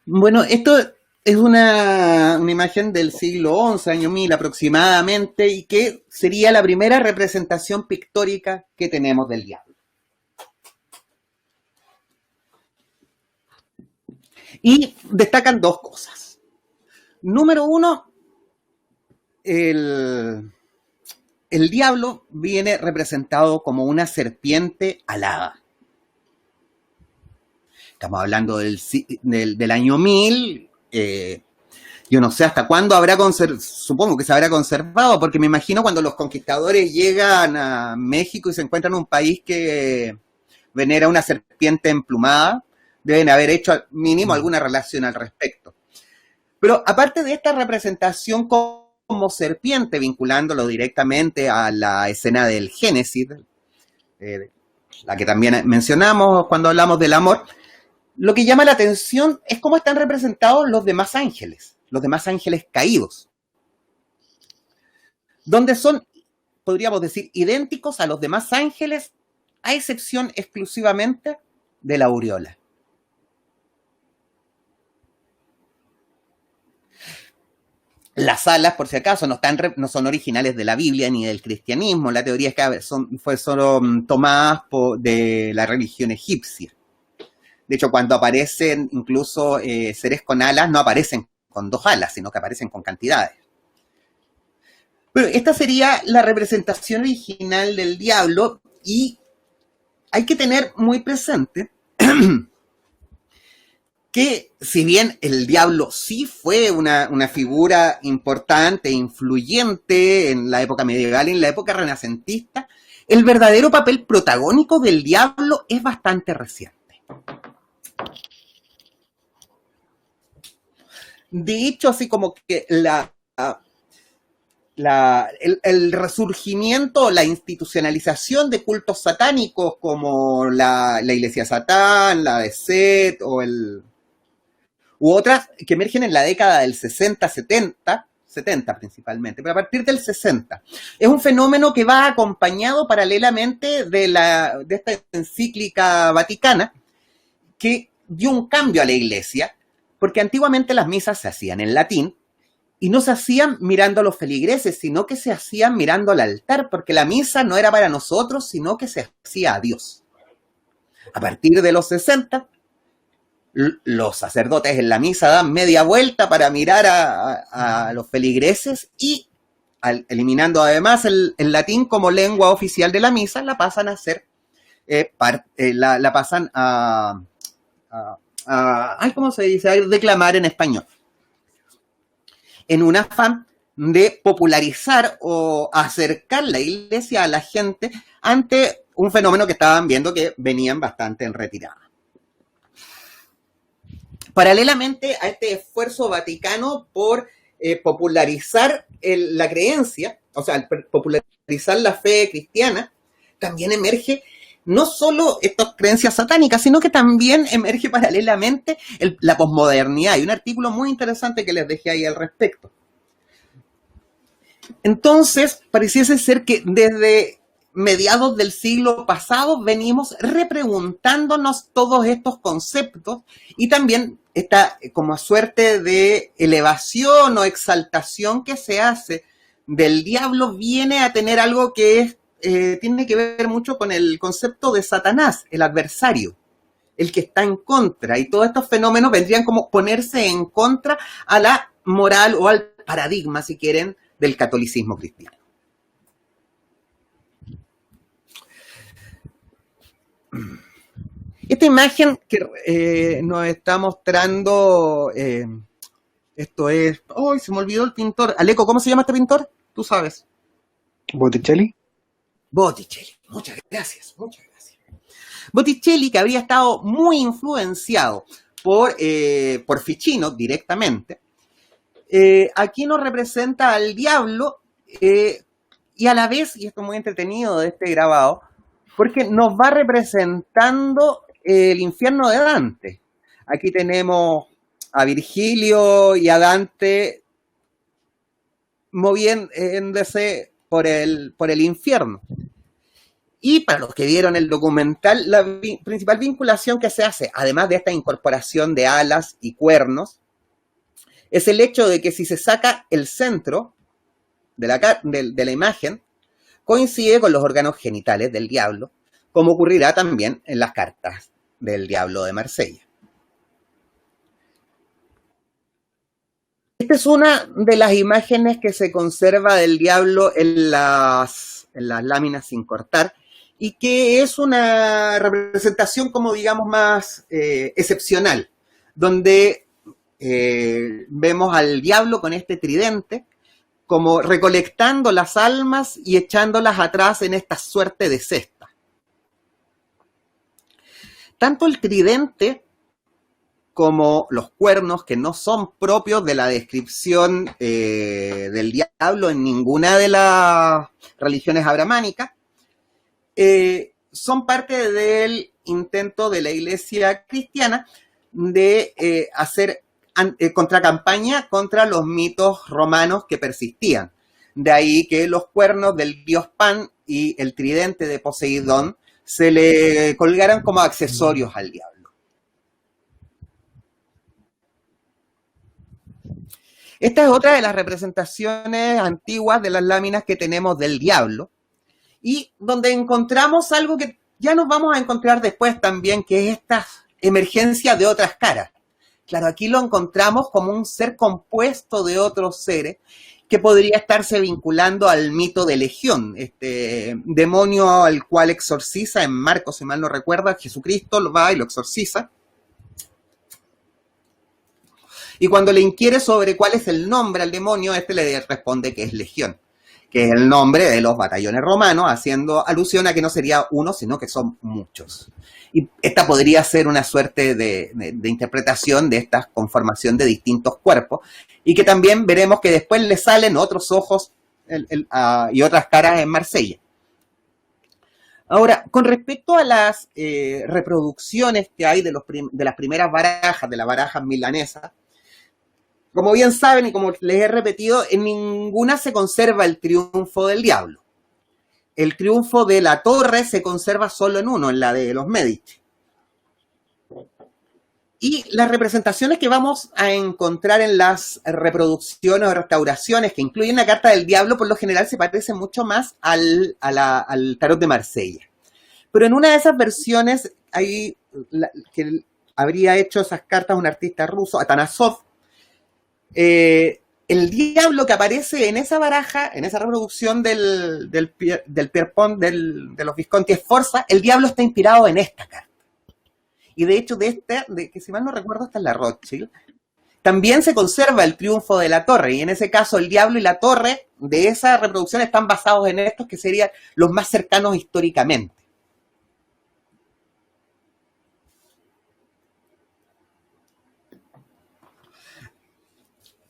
Bueno, esto es una imagen del siglo XI, año 1000 aproximadamente, y que sería la primera representación pictórica que tenemos del diablo. Y destacan dos cosas. Número uno, el, el diablo viene representado como una serpiente alada. Estamos hablando del año 1000. Yo no sé hasta cuándo habrá conservado, supongo que se habrá conservado, porque me imagino cuando los conquistadores llegan a México y se encuentran en un país que venera una serpiente emplumada, deben haber hecho al mínimo alguna relación al respecto. Pero aparte de esta representación como serpiente, vinculándolo directamente a la escena del Génesis, la que también mencionamos cuando hablamos del amor, lo que llama la atención es cómo están representados los demás ángeles caídos, donde son, podríamos decir, idénticos a los demás ángeles, a excepción exclusivamente de la aureola. Las alas, por si acaso, no son originales de la Biblia ni del cristianismo. La teoría es que fue solo tomadas de la religión egipcia. De hecho, cuando aparecen incluso seres con alas, no aparecen con dos alas, sino que aparecen con cantidades. Pero esta sería la representación original del diablo, y hay que tener muy presente que si bien el diablo sí fue una figura importante e influyente en la época medieval y en la época renacentista, el verdadero papel protagónico del diablo es bastante reciente. De hecho, así como que el resurgimiento, la institucionalización de cultos satánicos como la iglesia de Satán, la de Set u otras que emergen en la década del 60, 70 principalmente, pero a partir del 60. Es un fenómeno que va acompañado paralelamente de esta encíclica vaticana que dio un cambio a la iglesia, porque antiguamente las misas se hacían en latín y no se hacían mirando a los feligreses, sino que se hacían mirando al altar, porque la misa no era para nosotros, sino que se hacía a Dios. A partir de los 60, los sacerdotes en la misa dan media vuelta para mirar a los feligreses y, eliminando además el latín como lengua oficial de la misa, la pasan a hacer, la pasan ¿cómo se dice? A declamar en español. En un afán de popularizar o acercar la iglesia a la gente ante un fenómeno que estaban viendo que venían bastante en retirada. Paralelamente a este esfuerzo vaticano por popularizar la creencia, o sea, popularizar la fe cristiana, también emerge no solo estas creencias satánicas, sino que también emerge paralelamente la posmodernidad. Hay un artículo muy interesante que les dejé ahí al respecto. Entonces, pareciese ser que desde mediados del siglo pasado venimos repreguntándonos todos estos conceptos, y también esta como suerte de elevación o exaltación que se hace del diablo viene a tener algo que tiene que ver mucho con el concepto de Satanás, el adversario, el que está en contra, y todos estos fenómenos vendrían como ponerse en contra a la moral o al paradigma, si quieren, del catolicismo cristiano. Esta imagen que nos está mostrando, esto es, ¡ay, se me olvidó el pintor! Aleco, ¿cómo se llama este pintor? Tú sabes. ¿Botticelli? Botticelli, muchas gracias, muchas gracias. Botticelli, que habría estado muy influenciado por Ficino directamente, aquí nos representa al diablo, y a la vez, y esto es muy entretenido de este grabado, porque nos va representando el infierno de Dante. Aquí tenemos a Virgilio y a Dante moviéndose por el infierno. Y para los que vieron el documental, la principal vinculación que se hace, además de esta incorporación de alas y cuernos, es el hecho de que si se saca el centro de la imagen, coincide con los órganos genitales del diablo, como ocurrirá también en las cartas del Diablo de Marsella. Esta es una de las imágenes que se conserva del diablo en las láminas sin cortar, y que es una representación, como digamos, más excepcional, donde vemos al diablo con este tridente, como recolectando las almas y echándolas atrás en esta suerte de cesta. Tanto el tridente como los cuernos, que no son propios de la descripción del diablo en ninguna de las religiones abrahámicas, son parte del intento de la Iglesia cristiana de hacer contracampaña contra los mitos romanos que persistían. De ahí que los cuernos del dios Pan y el tridente de Poseidón se le colgaran como accesorios al diablo. Esta es otra de las representaciones antiguas de las láminas que tenemos del diablo, y donde encontramos algo que ya nos vamos a encontrar después también, que es esta emergencia de otras caras. Claro, aquí lo encontramos como un ser compuesto de otros seres que podría estarse vinculando al mito de Legión, este demonio al cual exorciza en Marcos, si mal no recuerda, Jesucristo lo va y lo exorciza. Y cuando le inquiere sobre cuál es el nombre al demonio, este le responde que es Legión, que es el nombre de los batallones romanos, haciendo alusión a que no sería uno, sino que son muchos. Y esta podría ser una suerte de interpretación de esta conformación de distintos cuerpos, y que también veremos que después le salen otros ojos y otras caras en Marsella. Ahora, con respecto a las reproducciones que hay de las primeras barajas, de la baraja milanesa, como bien saben y como les he repetido, en ninguna se conserva el triunfo del diablo. El triunfo de la torre se conserva solo en uno, en la de los Medici. Y las representaciones que vamos a encontrar en las reproducciones o restauraciones que incluyen la carta del diablo, por lo general se parecen mucho más al tarot de Marsella. Pero en una de esas versiones que habría hecho esas cartas un artista ruso, Atanasov, el diablo que aparece en esa baraja, en esa reproducción del Pierpont de los Visconti Sforza, el diablo está inspirado en esta carta. Y de hecho, que si mal no recuerdo, esta es la Rothschild, también se conserva el triunfo de la torre, y en ese caso el diablo y la torre de esa reproducción están basados en estos que serían los más cercanos históricamente.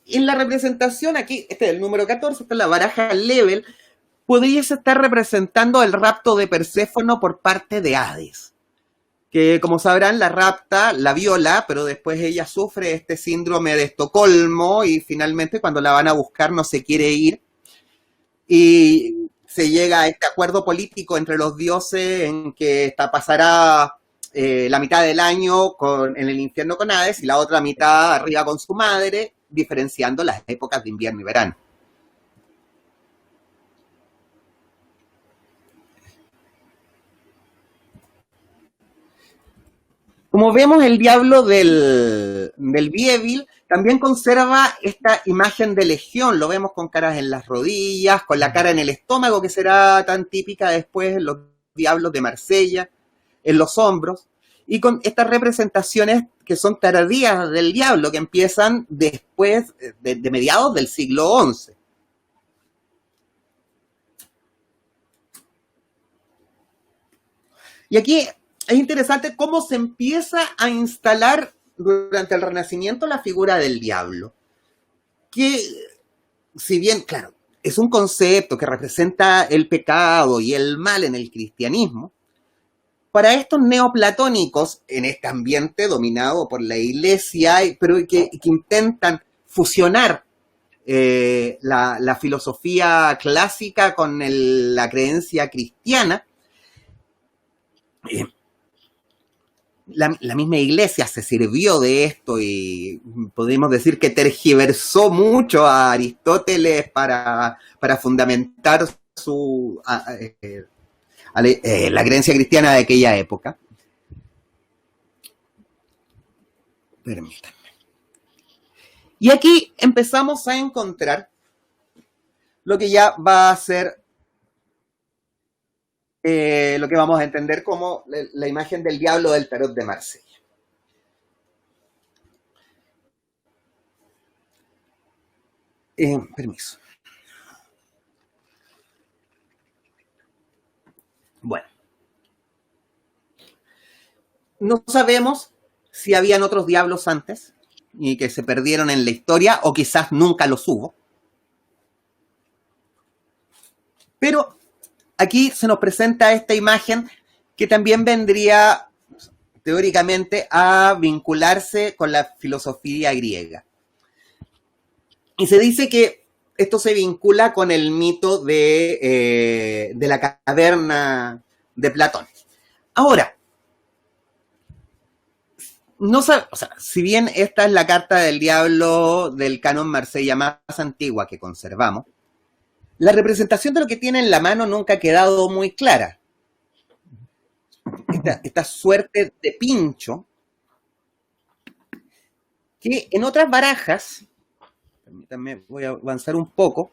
En la representación aquí, este es el número 14, esta es la baraja Level, podría estar representando el rapto de Perséfono por parte de Hades, que como sabrán la rapta, la viola, pero después ella sufre este síndrome de Estocolmo y finalmente cuando la van a buscar no se quiere ir, y se llega a este acuerdo político entre los dioses en que pasará la mitad del año en el infierno con Hades y la otra mitad arriba con su madre, diferenciando las épocas de invierno y verano. Como vemos, el diablo del Bieville también conserva esta imagen de Legión, lo vemos con caras en las rodillas, con la cara en el estómago, que será tan típica después en los diablos de Marsella, en los hombros, y con estas representaciones que son tardías del diablo, que empiezan después de mediados del siglo XI. Y aquí es interesante cómo se empieza a instalar durante el Renacimiento la figura del diablo, que si bien, claro, es un concepto que representa el pecado y el mal en el cristianismo, para estos neoplatónicos, en este ambiente dominado por la Iglesia, pero que intentan fusionar la filosofía clásica con la creencia cristiana, Eh, la misma iglesia se sirvió de esto y podemos decir que tergiversó mucho a Aristóteles para fundamentar la creencia cristiana de aquella época. Permítanme. Y aquí empezamos a encontrar lo que ya va a ser lo que vamos a entender como la imagen del diablo del tarot de Marsella. Permiso. Bueno. No sabemos si habían otros diablos antes y que se perdieron en la historia o quizás nunca los hubo. Pero aquí se nos presenta esta imagen que también vendría teóricamente a vincularse con la filosofía griega. Y se dice que esto se vincula con el mito de la caverna de Platón. Ahora, no sabe, o sea, si bien esta es la carta del diablo del canon Marsella más antigua que conservamos, la representación de lo que tiene en la mano nunca ha quedado muy clara. Esta suerte de pincho que en otras barajas, permítanme, voy a avanzar un poco,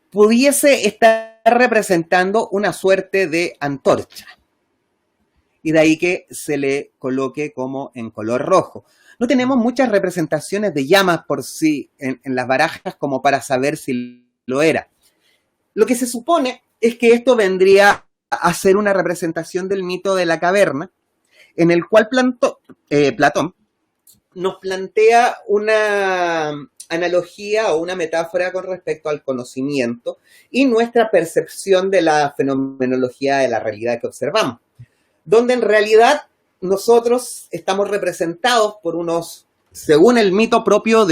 pudiese estar representando una suerte de antorcha. Y de ahí que se le coloque como en color rojo. No tenemos muchas representaciones de llamas por sí en las barajas como para saber si lo era. Lo que se supone es que esto vendría a ser una representación del mito de la caverna, en el cual Platón nos plantea una analogía o una metáfora con respecto al conocimiento y nuestra percepción de la fenomenología de la realidad que observamos, donde en realidad nosotros estamos representados por unos, según el mito propio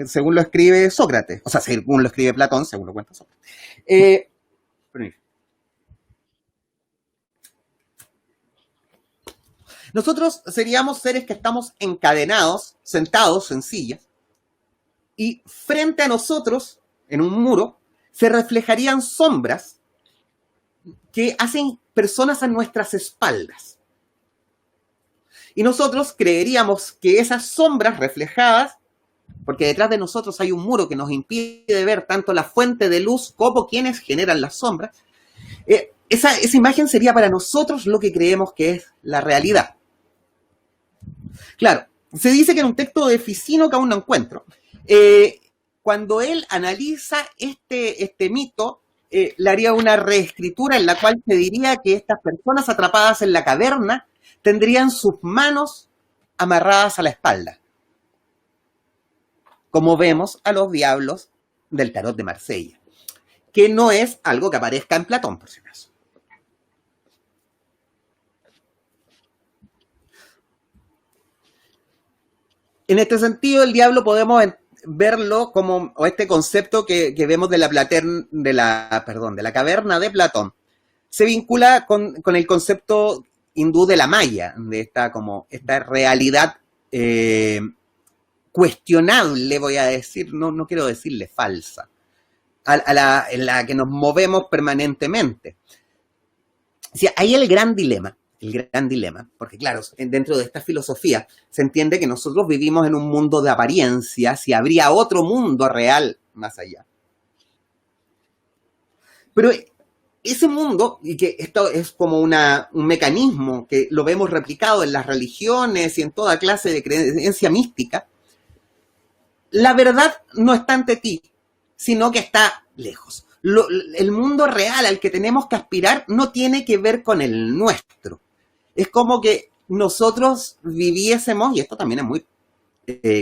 según lo escribe Sócrates, o sea, según lo escribe Platón, según lo cuenta Sócrates. Nosotros seríamos seres que estamos encadenados, sentados en sillas, y frente a nosotros, en un muro, se reflejarían sombras que hacen personas a nuestras espaldas. Y nosotros creeríamos que esas sombras reflejadas, porque detrás de nosotros hay un muro que nos impide ver tanto la fuente de luz como quienes generan las sombras, esa imagen sería para nosotros lo que creemos que es la realidad. Claro, se dice que en un texto de Ficino que aún no encuentro, cuando él analiza este mito, le haría una reescritura en la cual se diría que estas personas atrapadas en la caverna tendrían sus manos amarradas a la espalda, como vemos a los diablos del tarot de Marsella, que no es algo que aparezca en Platón, por si acaso. En este sentido, el diablo podemos verlo como, o este concepto que vemos de la caverna de Platón, se vincula con el concepto hindú de la Maya, de esta realidad cuestionable, voy a decir, no quiero decirle falsa, en la que nos movemos permanentemente. O sea, ahí el gran dilema, porque claro, dentro de esta filosofía se entiende que nosotros vivimos en un mundo de apariencias y habría otro mundo real más allá. Pero ese mundo, y que esto es como un mecanismo que lo vemos replicado en las religiones y en toda clase de creencia mística, la verdad no está ante ti, sino que está lejos. El mundo real al que tenemos que aspirar no tiene que ver con el nuestro. Es como que nosotros viviésemos, y esto también es muy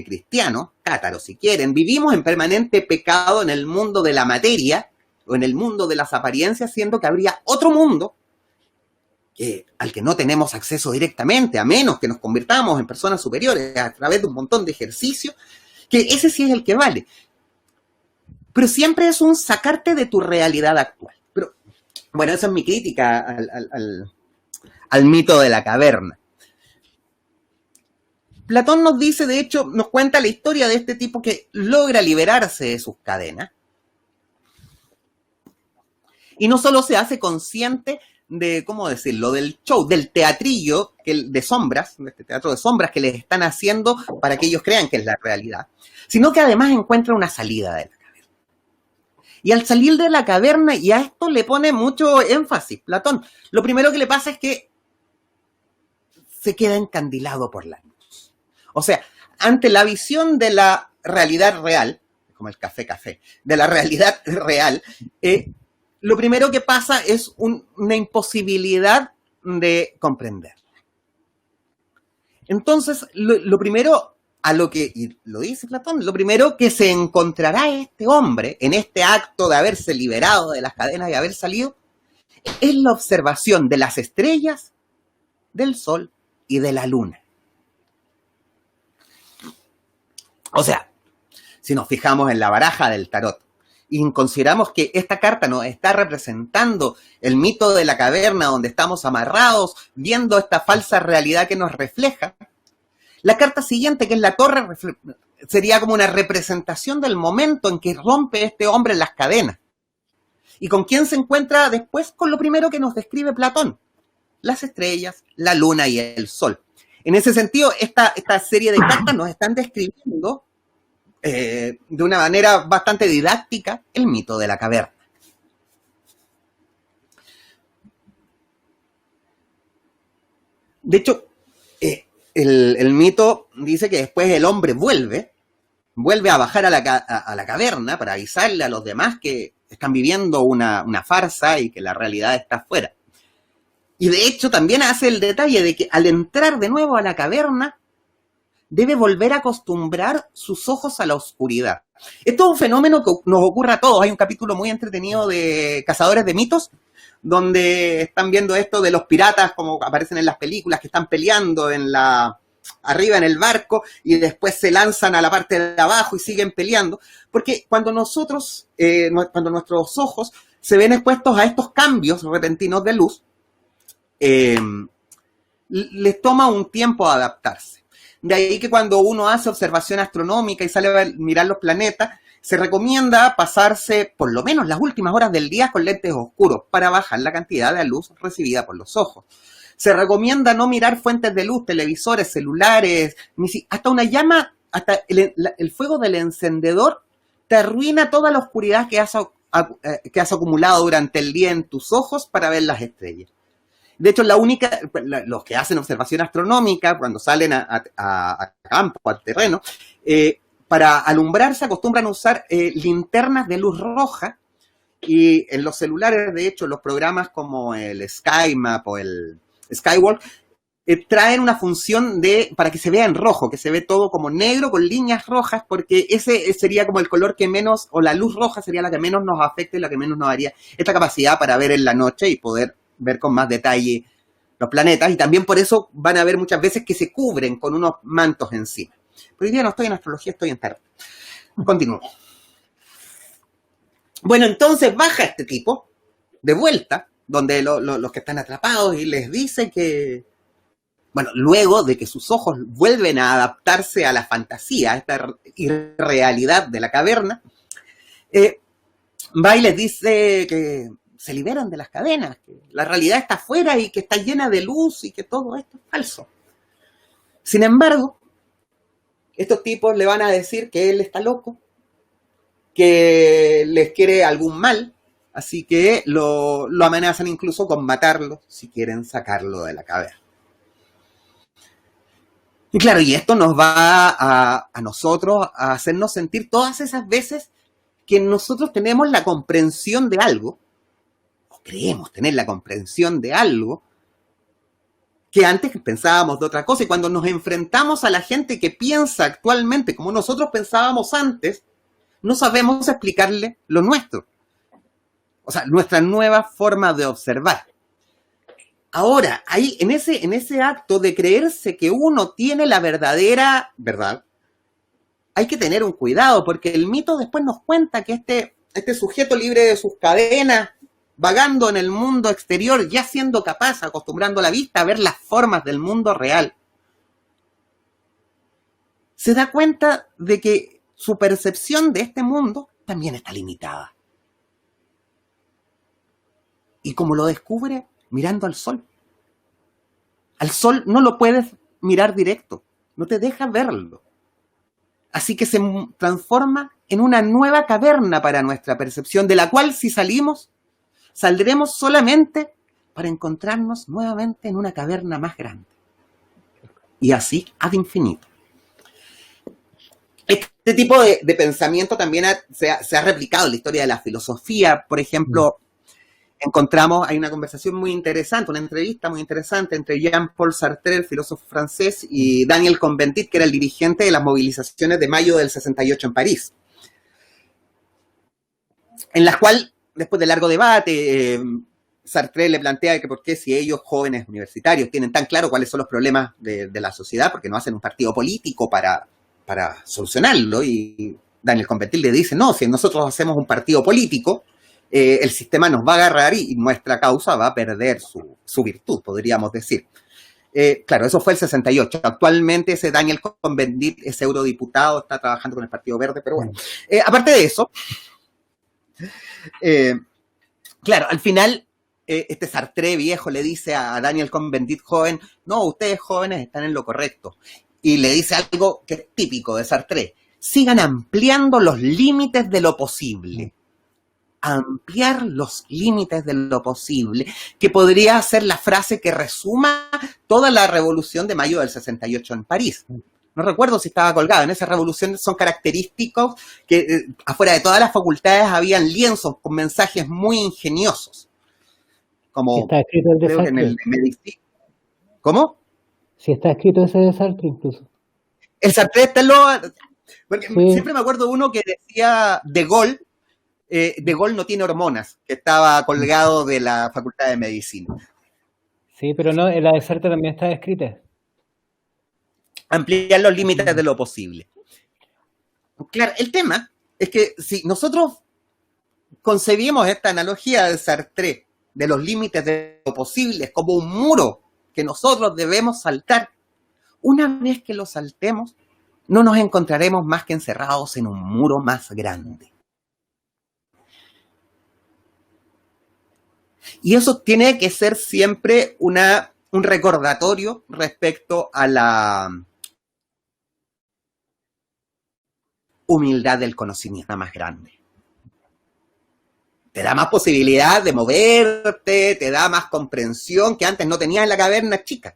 cristiano, cátaro si quieren, vivimos en permanente pecado en el mundo de la materia o en el mundo de las apariencias, siendo que habría otro mundo al que no tenemos acceso directamente, a menos que nos convirtamos en personas superiores a través de un montón de ejercicios, que ese sí es el que vale. Pero siempre es un sacarte de tu realidad actual. Pero, bueno, esa es mi crítica al mito de la caverna. Platón nos dice, de hecho, nos cuenta la historia de este tipo que logra liberarse de sus cadenas. Y no solo se hace consciente de, ¿cómo decirlo?, del show, del teatrillo de sombras, de este teatro de sombras que les están haciendo para que ellos crean que es la realidad, sino que además encuentra una salida de la caverna. Y al salir de la caverna, y a esto le pone mucho énfasis Platón, lo primero que le pasa es que se queda encandilado por la luz. O sea, ante la visión de la realidad real, como el café, de la realidad real, lo primero que pasa es una imposibilidad de comprender. Entonces, lo primero a lo que, y lo dice Platón, lo primero que se encontrará este hombre en este acto de haberse liberado de las cadenas y haber salido, es la observación de las estrellas, del sol y de la luna. O sea, si nos fijamos en la baraja del tarot y consideramos que esta carta nos está representando el mito de la caverna donde estamos amarrados, viendo esta falsa realidad que nos refleja, la carta siguiente, que es la torre, sería como una representación del momento en que rompe este hombre las cadenas. ¿Y con quién se encuentra después? Con lo primero que nos describe Platón: las estrellas, la luna y el sol. En ese sentido, esta serie de cartas nos están describiendo de una manera bastante didáctica el mito de la caverna. De hecho, el mito dice que después el hombre vuelve a bajar a la caverna para avisarle a los demás que están viviendo una farsa y que la realidad está afuera. Y de hecho también hace el detalle de que al entrar de nuevo a la caverna, debe volver a acostumbrar sus ojos a la oscuridad. Esto es un fenómeno que nos ocurre a todos. Hay un capítulo muy entretenido de Cazadores de Mitos, donde están viendo esto de los piratas, como aparecen en las películas, que están peleando arriba en el barco, y después se lanzan a la parte de abajo y siguen peleando. Porque cuando nuestros ojos se ven expuestos a estos cambios repentinos de luz, les toma un tiempo adaptarse. De ahí que cuando uno hace observación astronómica y sale a mirar los planetas, se recomienda pasarse por lo menos las últimas horas del día con lentes oscuros para bajar la cantidad de luz recibida por los ojos. Se recomienda no mirar fuentes de luz, televisores, celulares, hasta una llama, hasta el fuego del encendedor te arruina toda la oscuridad que has acumulado durante el día en tus ojos para ver las estrellas. De hecho, los que hacen observación astronómica, cuando salen a campo, al terreno, para alumbrarse acostumbran a usar linternas de luz roja, y en los celulares, de hecho, los programas como el SkyMap o el Skywalk traen una función para que se vea en rojo, que se ve todo como negro con líneas rojas, porque ese sería como el color que menos, o la luz roja sería la que menos nos afecta y la que menos nos daría esta capacidad para ver en la noche y poder ver con más detalle los planetas, y también por eso van a ver muchas veces que se cubren con unos mantos encima. Pero hoy día no estoy en astrología, estoy en tarot. Continúo. Bueno, entonces baja este tipo de vuelta, donde los que están atrapados, y les dice que, bueno, luego de que sus ojos vuelven a adaptarse a la fantasía, a esta irrealidad de la caverna, va y les dice que se liberan de las cadenas, que la realidad está afuera y que está llena de luz y que todo esto es falso. Sin embargo, estos tipos le van a decir que él está loco, que les quiere algún mal, así que lo amenazan incluso con matarlo si quieren sacarlo de la caverna. Y claro, y esto nos va a nosotros a hacernos sentir todas esas veces que nosotros tenemos la comprensión de algo, creemos tener la comprensión de algo que antes pensábamos de otra cosa, y cuando nos enfrentamos a la gente que piensa actualmente como nosotros pensábamos antes, no sabemos explicarle lo nuestro, o sea, nuestra nueva forma de observar. Ahora, ahí, en ese acto de creerse que uno tiene la verdadera verdad, hay que tener un cuidado, porque el mito después nos cuenta que este sujeto libre de sus cadenas, vagando en el mundo exterior, ya siendo capaz, acostumbrando la vista a ver las formas del mundo real, se da cuenta de que su percepción de este mundo también está limitada. Y como lo descubre mirando al sol. Al sol no lo puedes mirar directo, no te deja verlo. Así que se transforma en una nueva caverna para nuestra percepción, de la cual si salimos, saldremos solamente para encontrarnos nuevamente en una caverna más grande. Y así ad infinito. Este tipo de pensamiento también se ha replicado en la historia de la filosofía. Por ejemplo, hay una conversación muy interesante, una entrevista muy interesante entre Jean-Paul Sartre, el filósofo francés, y Daniel Cohn-Bendit, que era el dirigente de las movilizaciones de mayo del 68 en París, en las cuales, después de largo debate, Sartre le plantea que por qué, si ellos, jóvenes universitarios, tienen tan claro cuáles son los problemas de la sociedad, porque no hacen un partido político para solucionarlo. Y Daniel Cohn-Bendit le dice, no, si nosotros hacemos un partido político, el sistema nos va a agarrar y nuestra causa va a perder su virtud, podríamos decir. Claro, eso fue el 68. Actualmente ese Daniel Cohn-Bendit es eurodiputado, está trabajando con el Partido Verde, pero bueno. Aparte de eso, claro, al final este Sartre viejo le dice a Daniel Cohn-Bendit joven, no, ustedes jóvenes están en lo correcto. Y le dice algo que es típico de Sartre, sigan ampliando los límites de lo posible. Ampliar los límites de lo posible, que podría ser la frase que resuma toda la revolución de mayo del 68 en París. No recuerdo si estaba colgado. En esa revolución son característicos que afuera de todas las facultades habían lienzos con mensajes muy ingeniosos. Como está escrito el de creo que en el de medicina. ¿Cómo? Sí, está escrito ese de Sartre incluso. El Sartre está porque sí. Siempre me acuerdo uno que decía De Gaulle no tiene hormonas, que estaba colgado de la Facultad de Medicina. Sí, pero no, la de Sartre también está escrita. Ampliar los límites de lo posible. Claro, el tema es que si nosotros concebimos esta analogía de Sartre, de los límites de lo posible, como un muro que nosotros debemos saltar, una vez que lo saltemos, no nos encontraremos más que encerrados en un muro más grande. Y eso tiene que ser siempre un recordatorio respecto a la humildad del conocimiento más grande. Te da más posibilidad de moverte, te da más comprensión que antes no tenías en la caverna chica.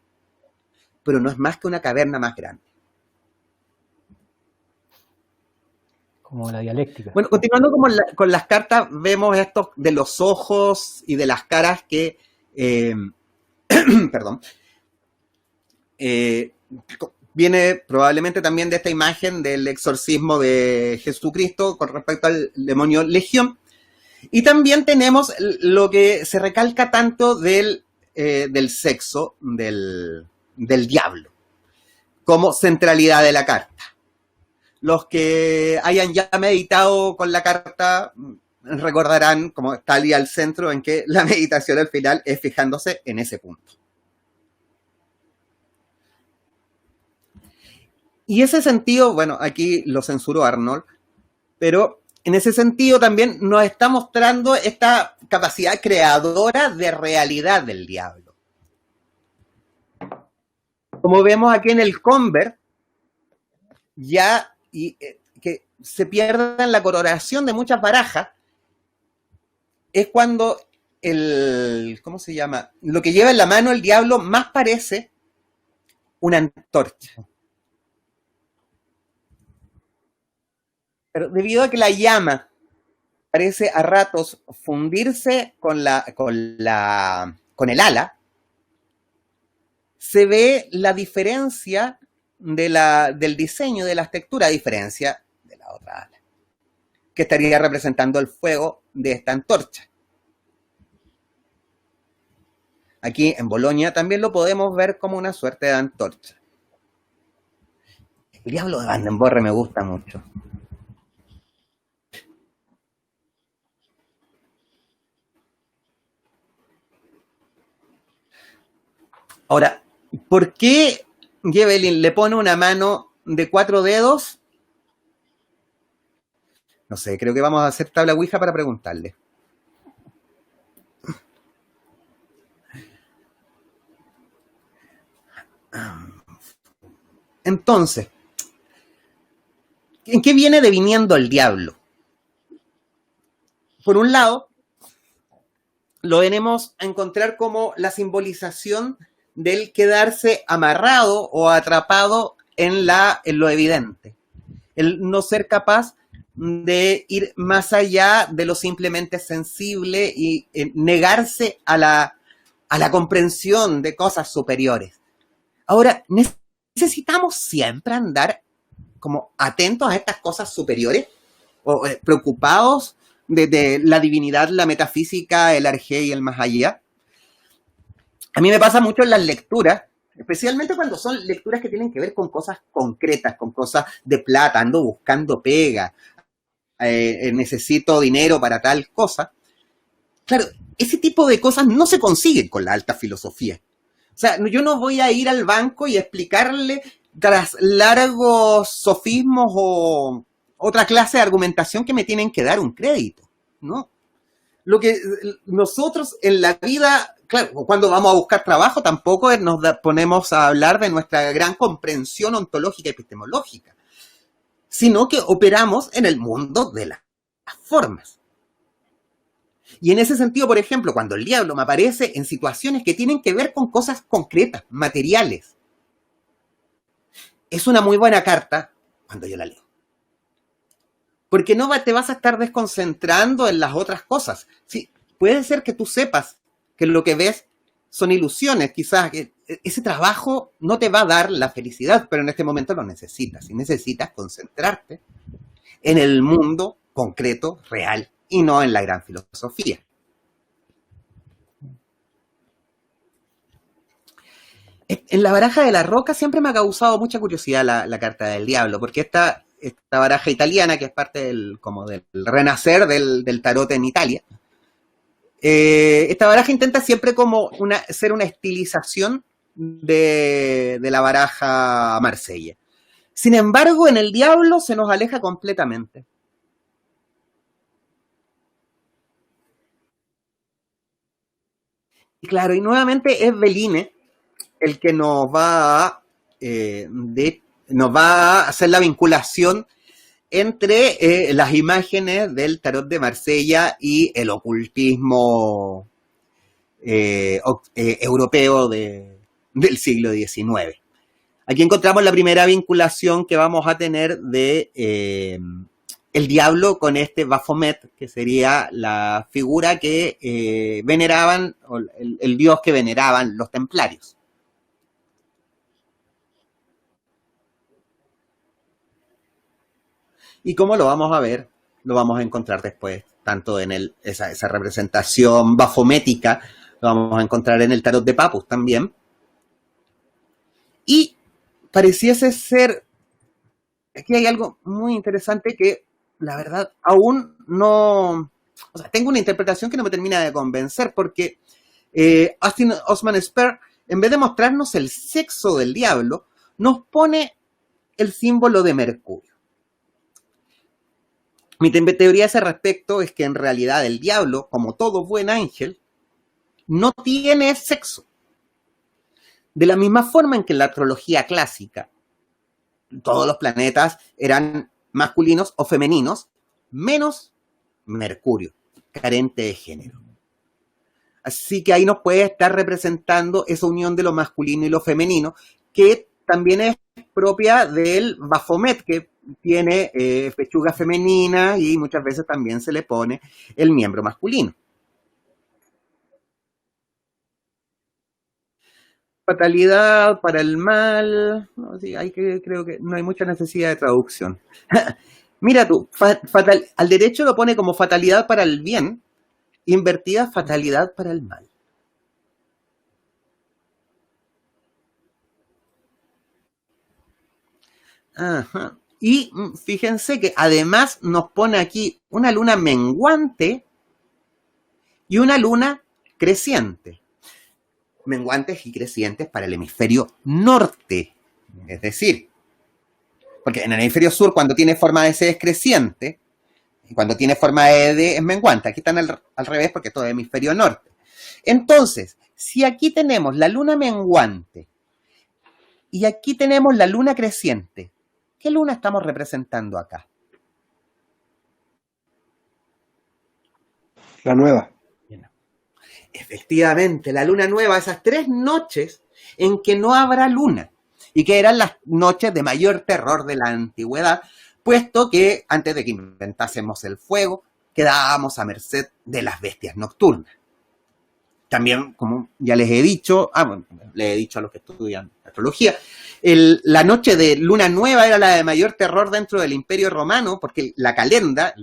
Pero no es más que una caverna más grande. Como la dialéctica. Bueno, continuando con las cartas, vemos esto de los ojos y de las caras que, perdón, viene probablemente también de esta imagen del exorcismo de Jesucristo con respecto al demonio Legión. Y también tenemos lo que se recalca tanto del sexo del diablo como centralidad de la carta. Los que hayan ya meditado con la carta recordarán, como está ahí al centro, en que la meditación al final es fijándose en ese punto. Y ese sentido, bueno, aquí lo censuró Arnold, pero en ese sentido también nos está mostrando esta capacidad creadora de realidad del diablo. Como vemos aquí en el Convert, ya que se pierde en la coloración de muchas barajas, es cuando ¿cómo se llama? Lo que lleva en la mano el diablo más parece una antorcha. Pero debido a que la llama parece a ratos fundirse con el ala, se ve la diferencia del diseño de las texturas, a diferencia de la otra ala, que estaría representando el fuego de esta antorcha. Aquí en Bolonia también lo podemos ver como una suerte de antorcha. El diablo de Vandenborre me gusta mucho. ¿Por qué Evelyn le pone una mano de 4 dedos? No sé, creo que vamos a hacer tabla Ouija para preguntarle. Entonces, ¿en qué viene deviniendo el diablo? Por un lado, lo venimos a encontrar como la simbolización del quedarse amarrado o atrapado en lo evidente. El no ser capaz de ir más allá de lo simplemente sensible y negarse a la comprensión de cosas superiores. Ahora, necesitamos siempre andar como atentos a estas cosas superiores o preocupados de la divinidad, la metafísica, el arjé y el más allá. A mí me pasa mucho en las lecturas, especialmente cuando son lecturas que tienen que ver con cosas concretas, con cosas de plata, ando buscando pega, necesito dinero para tal cosa. Claro, ese tipo de cosas no se consiguen con la alta filosofía. O sea, yo no voy a ir al banco y explicarle tras largos sofismos o otra clase de argumentación que me tienen que dar un crédito, ¿no? Lo que nosotros en la vida, claro, cuando vamos a buscar trabajo, tampoco nos ponemos a hablar de nuestra gran comprensión ontológica y epistemológica, sino que operamos en el mundo de las formas. Y en ese sentido, por ejemplo, cuando el diablo me aparece en situaciones que tienen que ver con cosas concretas, materiales, es una muy buena carta cuando yo la leo. Porque no te vas a estar desconcentrando en las otras cosas. Sí, puede ser que tú sepas que lo que ves son ilusiones, quizás ese trabajo no te va a dar la felicidad, pero en este momento lo necesitas. Y necesitas concentrarte en el mundo concreto, real, y no en la gran filosofía. En la baraja de la roca siempre me ha causado mucha curiosidad la carta del diablo, porque esta baraja italiana, que es parte del renacer del tarot en Italia, esta baraja intenta siempre como ser una estilización de la baraja Marsella. Sin embargo, en el diablo se nos aleja completamente. Y claro, y nuevamente es Beline el que nos va a hacer la vinculación entre las imágenes del tarot de Marsella y el ocultismo europeo del siglo XIX. Aquí encontramos la primera vinculación que vamos a tener de el diablo con este Baphomet, que sería la figura que veneraban, o el dios que veneraban los templarios. Y como lo vamos a ver, lo vamos a encontrar después, tanto en esa representación bafomética, lo vamos a encontrar en el tarot de Papus también. Y pareciese ser, aquí hay algo muy interesante que, la verdad, aún no, o sea, tengo una interpretación que no me termina de convencer, porque Austin Osman Spare, en vez de mostrarnos el sexo del diablo, nos pone el símbolo de Mercurio. Mi teoría a ese respecto es que en realidad el diablo, como todo buen ángel, no tiene sexo. De la misma forma en que en la astrología clásica todos los planetas eran masculinos o femeninos, menos Mercurio, carente de género. Así que ahí nos puede estar representando esa unión de lo masculino y lo femenino, que también es propia del Baphomet, que tiene pechuga femenina y muchas veces también se le pone el miembro masculino. Fatalidad para el mal, no, sí, creo que no hay mucha necesidad de traducción. Mira tú, al derecho lo pone como fatalidad para el bien, invertida fatalidad para el mal. Ajá. Y fíjense que además nos pone aquí una luna menguante y una luna creciente. menguantes y crecientes para el hemisferio norte. Es decir, porque en el hemisferio sur, cuando tiene forma de C es creciente, y cuando tiene forma de D es menguante. Aquí están al revés porque todo es hemisferio norte. Entonces, si aquí tenemos la luna menguante y aquí tenemos la luna creciente, ¿qué luna estamos representando acá? La nueva. Efectivamente, la luna nueva, esas 3 noches en que no habrá luna, y que eran las noches de mayor terror de la antigüedad, puesto que antes de que inventásemos el fuego, quedábamos a merced de las bestias nocturnas. También, como ya les he dicho, bueno, les he dicho a los que estudian astrología, la noche de luna nueva era la de mayor terror dentro del Imperio Romano, porque la calenda,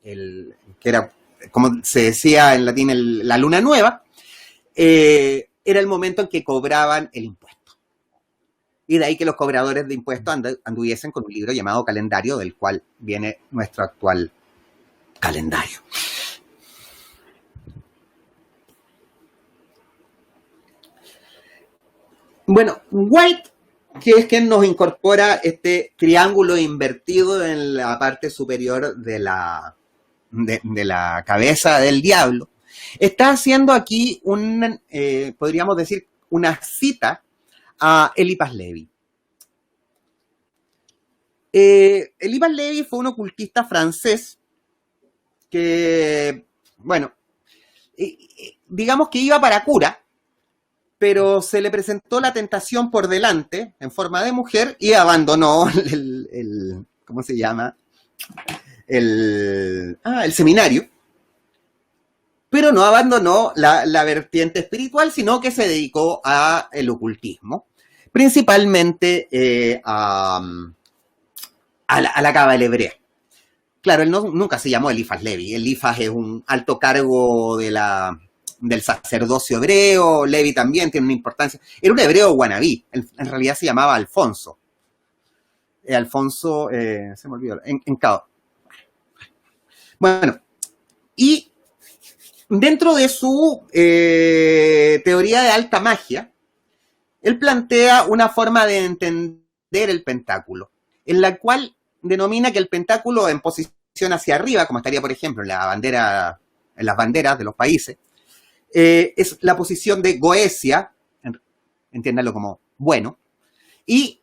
que era, como se decía en latín, la luna nueva, era el momento en que cobraban el impuesto. Y de ahí que los cobradores de impuestos anduviesen con un libro llamado calendario, del cual viene nuestro actual calendario. Bueno, White, que es quien nos incorpora este triángulo invertido en la parte superior de la cabeza del diablo, está haciendo aquí podríamos decir, una cita a Eliphas Levi. Eliphas Levi fue un ocultista francés que, bueno, digamos que iba para cura, pero se le presentó la tentación por delante, en forma de mujer, y abandonó ¿cómo se llama? El seminario, pero no abandonó la vertiente espiritual, sino que se dedicó al ocultismo, principalmente a la cábala hebrea. Claro, él nunca se llamó Eliphas Levi. Eliphas es un alto cargo del sacerdocio hebreo. Levi también tiene una importancia. Era un hebreo guanabí. En realidad se llamaba Alfonso. Alfonso, se me olvidó, en Cao. Bueno, y dentro de su teoría de alta magia, él plantea una forma de entender el pentáculo, en la cual denomina que el pentáculo en posición hacia arriba, como estaría, por ejemplo, en las banderas de los países, es la posición de Goesia, entiéndalo como bueno, y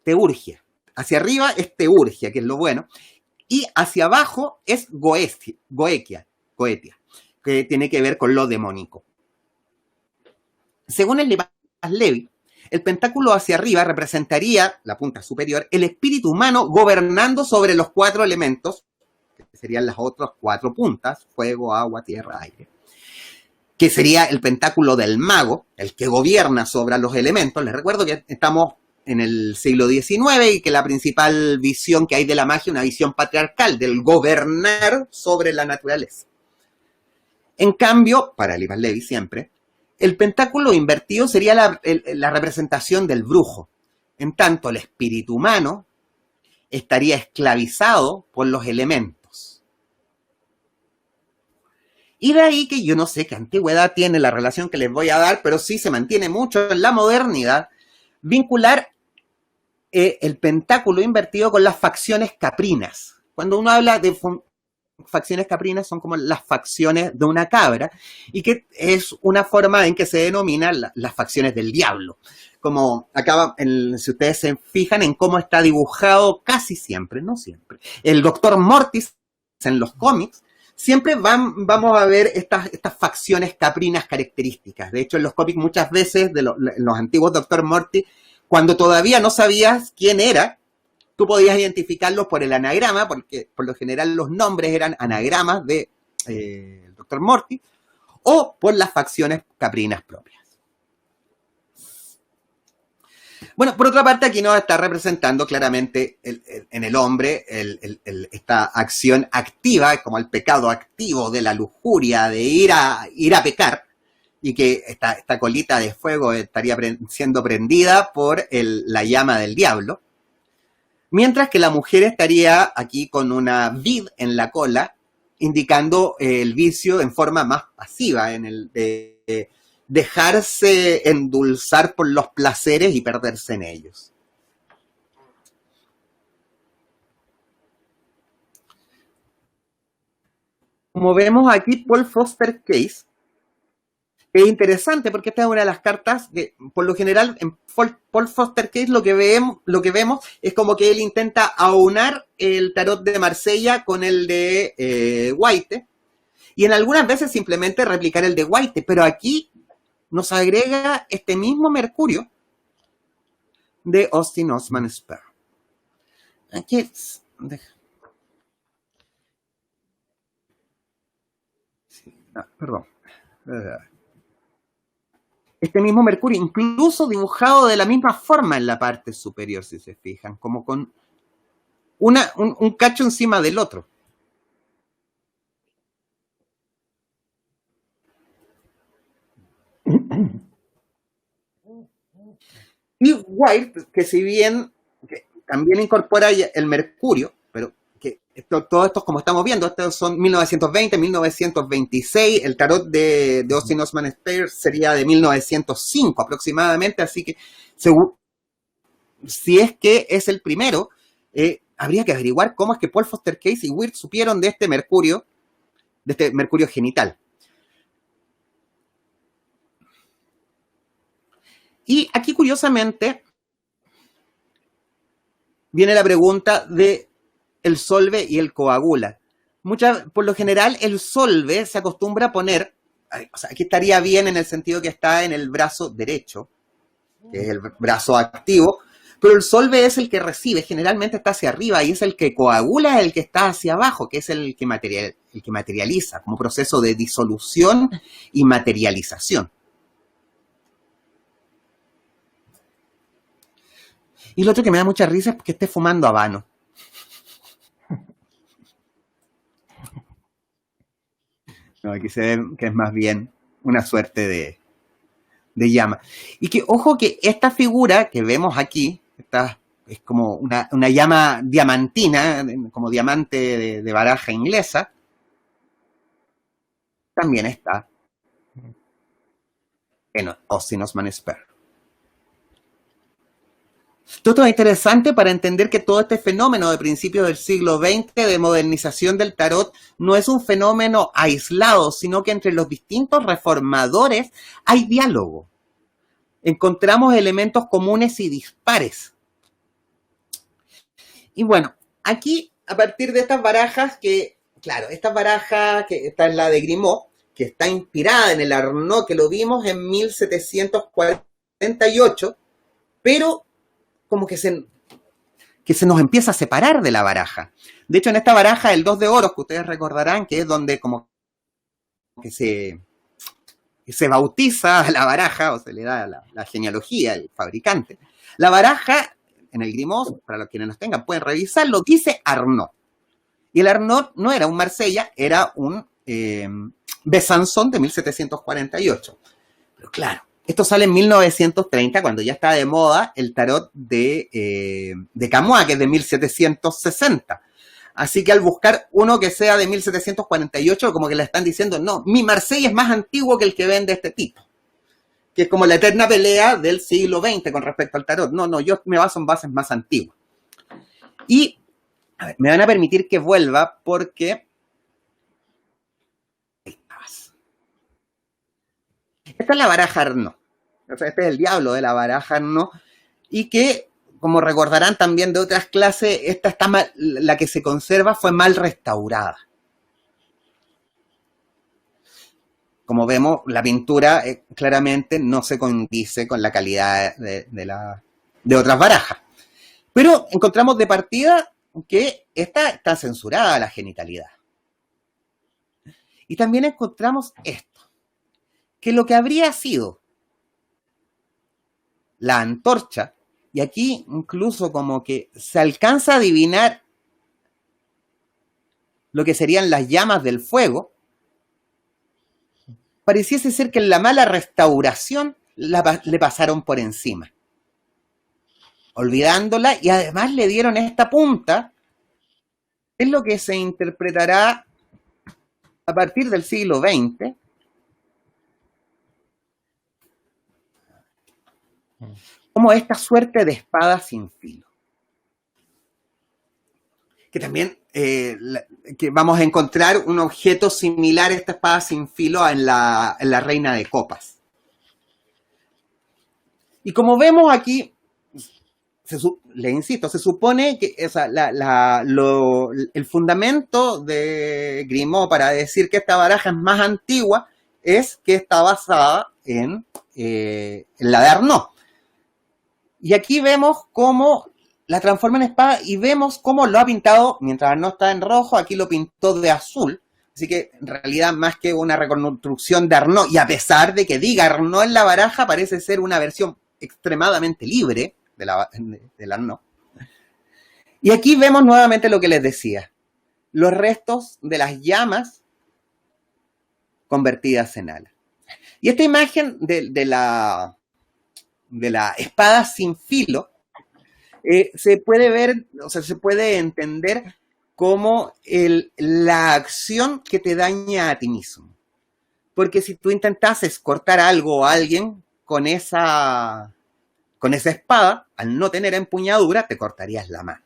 Teurgia. Hacia arriba es Teurgia, que es lo bueno, y hacia abajo es Goetia, que tiene que ver con lo demónico. Según el Levi, el pentáculo hacia arriba representaría, la punta superior, el espíritu humano gobernando sobre los 4 elementos, que serían las otras 4 puntas, fuego, agua, tierra, aire, que sería el pentáculo del mago, el que gobierna sobre los elementos. Les recuerdo que estamos en el siglo XIX y que la principal visión que hay de la magia es una visión patriarcal, del gobernar sobre la naturaleza. En cambio, para Eliphas Levi siempre, el pentáculo invertido sería la representación del brujo. En tanto, el espíritu humano estaría esclavizado por los elementos. Y de ahí que yo no sé qué antigüedad tiene la relación que les voy a dar, pero sí se mantiene mucho en la modernidad, vincular el pentáculo invertido con las facciones caprinas. Cuando uno habla de facciones caprinas, son como las facciones de una cabra, y que es una forma en que se denominan las facciones del diablo. Como acá, si ustedes se fijan en cómo está dibujado casi siempre, no siempre, el Dr. Mortis en los cómics, siempre vamos a ver estas facciones caprinas características. De hecho, en los cómics muchas veces, los antiguos Dr. Mortis, cuando todavía no sabías quién era, tú podías identificarlos por el anagrama, porque por lo general los nombres eran anagramas de Dr. Mortis, o por las facciones caprinas propias. Bueno, por otra parte, aquí nos está representando claramente en el hombre esta acción activa, como el pecado activo de la lujuria, de ir a pecar, y que esta colita de fuego estaría siendo prendida por la llama del diablo, mientras que la mujer estaría aquí con una vid en la cola, indicando el vicio en forma más pasiva, dejarse endulzar por los placeres y perderse en ellos. Como vemos aquí, Paul Foster Case es interesante porque esta es una de las cartas que, por lo general, en Paul Foster Case lo que vemos es como que él intenta aunar el tarot de Marsella con el de White, y en algunas veces simplemente replicar el de White, pero aquí nos agrega este mismo Mercurio de Austin Osman Spare. Aquí, perdón. Este mismo Mercurio, incluso dibujado de la misma forma en la parte superior, si se fijan, como con un cacho encima del otro. Y White, que si bien que también incorpora el Mercurio, pero que todo esto, como estamos viendo, estos son 1920, 1926, el tarot de Austin Osman Spare sería de 1905 aproximadamente, así que si es que es el primero, habría que averiguar cómo es que Paul Foster Case y Weir supieron de este Mercurio genital. Y aquí, curiosamente, viene la pregunta de el solve y el coagula. Por lo general, el solve se acostumbra a poner, o sea, aquí estaría bien en el sentido que está en el brazo derecho, que es el brazo activo, pero el solve es el que recibe, generalmente está hacia arriba, y es el que coagula, el que está hacia abajo, que es el que materializa, como proceso de disolución y materialización. Y lo otro que me da mucha risa es que esté fumando habano. No, aquí se ve que es más bien una suerte de llama. Y que, ojo, que esta figura que vemos aquí, es como una llama diamantina, como diamante de baraja inglesa, también está en Austin Osman Spare. Todo es interesante para entender que todo este fenómeno de principios del siglo XX de modernización del tarot no es un fenómeno aislado, sino que entre los distintos reformadores hay diálogo. Encontramos elementos comunes y dispares. Y bueno, aquí, a partir de estas barajas esta baraja que está en la de Grimaud, que está inspirada en el Arnaud, que lo vimos en 1748, pero como que se nos empieza a separar de la baraja. De hecho, en esta baraja, el 2 de oros, que ustedes recordarán, que es donde como que se bautiza a la baraja, o se le da la genealogía al fabricante. La baraja, en el Grimaud, para los quienes nos tengan, pueden revisarlo, dice Arnaud. Y el Arnaud no era un Marsella, era un Besançon de 1748. Pero claro, esto sale en 1930, cuando ya está de moda el tarot de Camois, que es de 1760. Así que al buscar uno que sea de 1748, como que le están diciendo, no, mi Marsella es más antiguo que el que vende este tipo. Que es como la eterna pelea del siglo XX con respecto al tarot. No, yo me baso en bases más antiguas. Y a ver, me van a permitir que vuelva porque esta es la baraja Arnaud. O sea, este es el diablo de la baraja Arnaud. Y que, como recordarán también de otras clases, esta está mal, la que se conserva fue mal restaurada. Como vemos, la pintura claramente no se condice con la calidad de otras barajas. Pero encontramos de partida que esta está censurada, la genitalidad. Y también encontramos esto, que lo que habría sido la antorcha, y aquí incluso como que se alcanza a adivinar lo que serían las llamas del fuego, pareciese ser que en la mala restauración le pasaron por encima, olvidándola, y además le dieron esta punta, es lo que se interpretará a partir del siglo XX como esta suerte de espada sin filo. Que también que vamos a encontrar un objeto similar a esta espada sin filo en la Reina de Copas. Y como vemos aquí, le insisto, se supone que el fundamento de Grimmaux para decir que esta baraja es más antigua es que está basada en la de Arnaud. Y aquí vemos cómo la transforma en espada y vemos cómo lo ha pintado, mientras Arnaud está en rojo, aquí lo pintó de azul. Así que en realidad más que una reconstrucción de Arnaud, y a pesar de que diga Arnaud en la baraja, parece ser una versión extremadamente libre de la Arnaud. Y aquí vemos nuevamente lo que les decía, los restos de las llamas convertidas en alas. Y esta imagen de la espada sin filo se puede ver, o sea, se puede entender como la acción que te daña a ti mismo. Porque si tú intentases cortar algo o a alguien con esa espada, al no tener empuñadura, te cortarías la mano.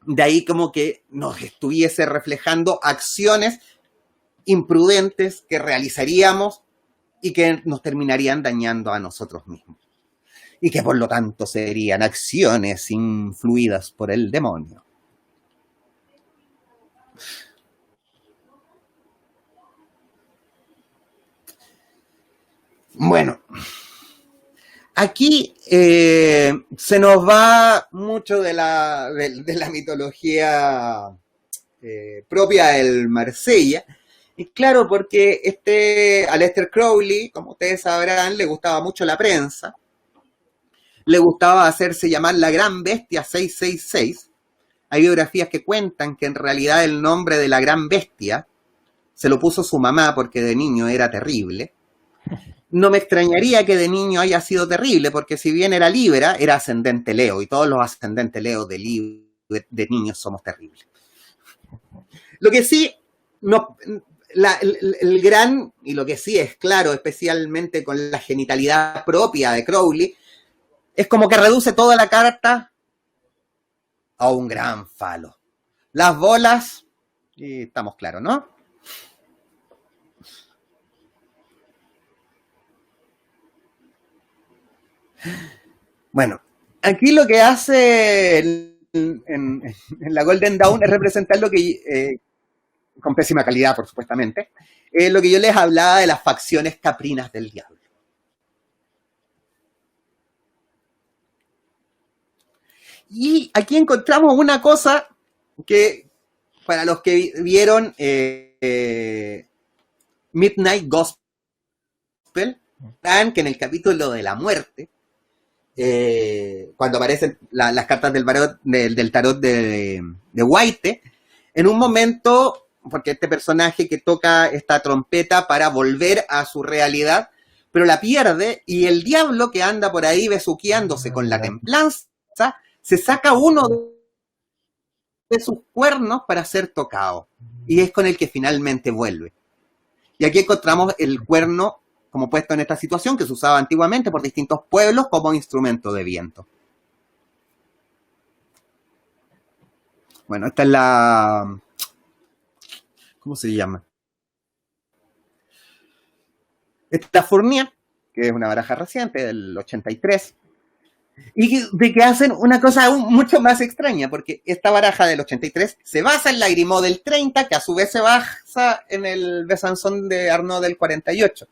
De ahí como que nos estuviese reflejando acciones imprudentes que realizaríamos y que nos terminarían dañando a nosotros mismos. Y que por lo tanto serían acciones influidas por el demonio. Bueno, aquí se nos va mucho de la mitología propia del Marsella. Y claro, porque Aleister Crowley, como ustedes sabrán, le gustaba mucho la prensa. Le gustaba hacerse llamar la Gran Bestia 666. Hay biografías que cuentan que en realidad el nombre de la Gran Bestia se lo puso su mamá porque de niño era terrible. No me extrañaría que de niño haya sido terrible, porque si bien era Libra, era ascendente Leo, y todos los ascendentes Leo de niños somos terribles. Lo que sí, el gran, y lo que sí es claro, especialmente con la genitalidad propia de Crowley, es como que reduce toda la carta a un gran falo. Las bolas, y estamos claros, ¿no? Bueno, aquí lo que hace en la Golden Dawn es representar lo que, con pésima calidad, por supuestamente, lo que yo les hablaba de las facciones caprinas del diablo. Y aquí encontramos una cosa que, para los que vieron Midnight Gospel, saben que en el capítulo de la muerte, cuando aparecen las cartas del tarot de White, en un momento, porque este personaje que toca esta trompeta para volver a su realidad, pero la pierde, y el diablo que anda por ahí besuqueándose con la templanza, se saca uno de sus cuernos para ser tocado, y es con el que finalmente vuelve. Y aquí encontramos el cuerno como puesto en esta situación, que se usaba antiguamente por distintos pueblos como instrumento de viento. Bueno, esta es la... ¿cómo se llama? Esta Fournier, que es una baraja reciente del 83, y de que hacen una cosa aún mucho más extraña, porque esta baraja del 83 se basa en la Grimmaux del 30, que a su vez se basa en el Besançon de Arnaud del 48.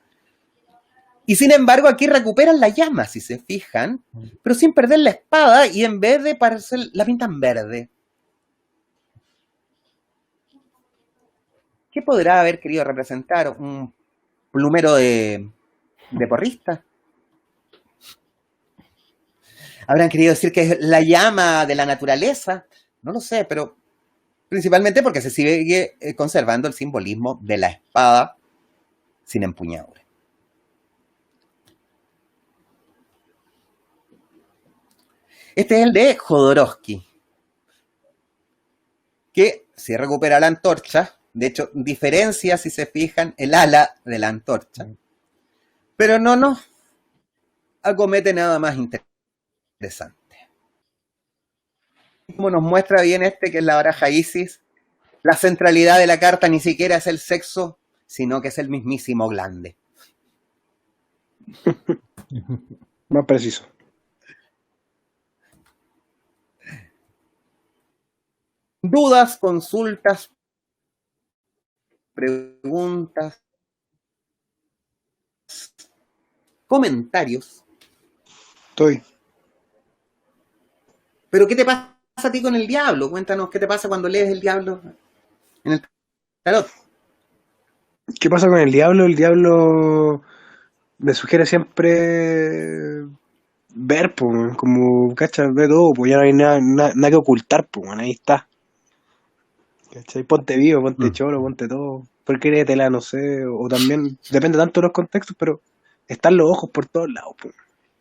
Y sin embargo aquí recuperan la llama, si se fijan, pero sin perder la espada, y en vez de parecer, la pintan verde. ¿Qué podrá haber querido representar? ¿Un plumero de porrista? ¿Habrán querido decir que es la llama de la naturaleza? No lo sé, pero principalmente porque se sigue conservando el simbolismo de la espada sin empuñadura. Este es el de Jodorowsky, que si recupera la antorcha, de hecho diferencia, si se fijan, el ala de la antorcha. Pero no acomete nada más interesante. Como nos muestra bien que es la baraja Isis, la centralidad de la carta ni siquiera es el sexo, sino que es el mismísimo glande. Más preciso. Dudas, consultas, preguntas, comentarios. Estoy. ¿Pero qué te pasa a ti con el diablo? Cuéntanos qué te pasa cuando lees el diablo en el tarot. ¿Qué pasa con el diablo? El diablo me sugiere siempre ver, po, como, ¿cachai? Ve todo, pues ya no hay nada que ocultar, pues, ahí está. ¿Cachai? Ponte vivo, ponte choro, ponte todo. ¿Por qué créetela? No sé. O también, depende tanto de los contextos, pero están los ojos por todos lados, pues.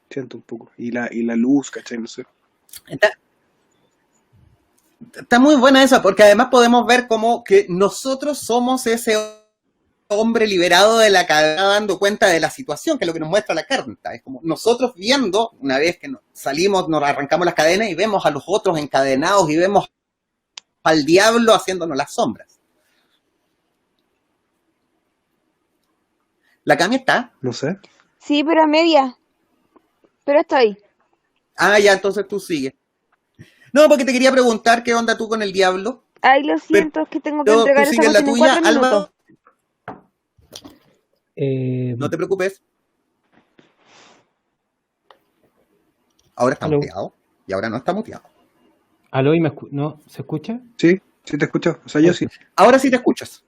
Siento un poco. Y la luz, ¿cachai? No sé. Está muy buena esa, porque además podemos ver como que nosotros somos ese hombre liberado de la cadena dando cuenta de la situación, que es lo que nos muestra la carta. Es como nosotros viendo, una vez que salimos, nos arrancamos las cadenas y vemos a los otros encadenados y vemos al diablo haciéndonos las sombras. ¿La Cami está? No sé. Sí, pero a media. Pero estoy. Ah, ya, entonces tú sigues. No, porque te quería preguntar qué onda tú con el diablo. Ay, lo siento, es que tengo que Tú entregar esa sigues la cuestión en tuya, 4 minutos. Álvaro. No te preocupes. Ahora está Aló. muteado y ahora no está muteado. ¿Aló? ¿No? ¿Se escucha? Sí, sí te escucho. O sea, yo sí. Ahora sí te escuchas.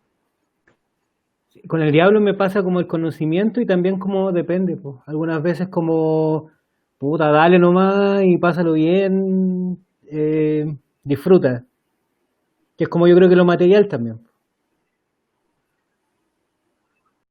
Con el diablo me pasa como el conocimiento y también como depende, pues. Algunas veces como, puta, dale nomás y pásalo bien, disfruta. Que es como yo creo que lo material también.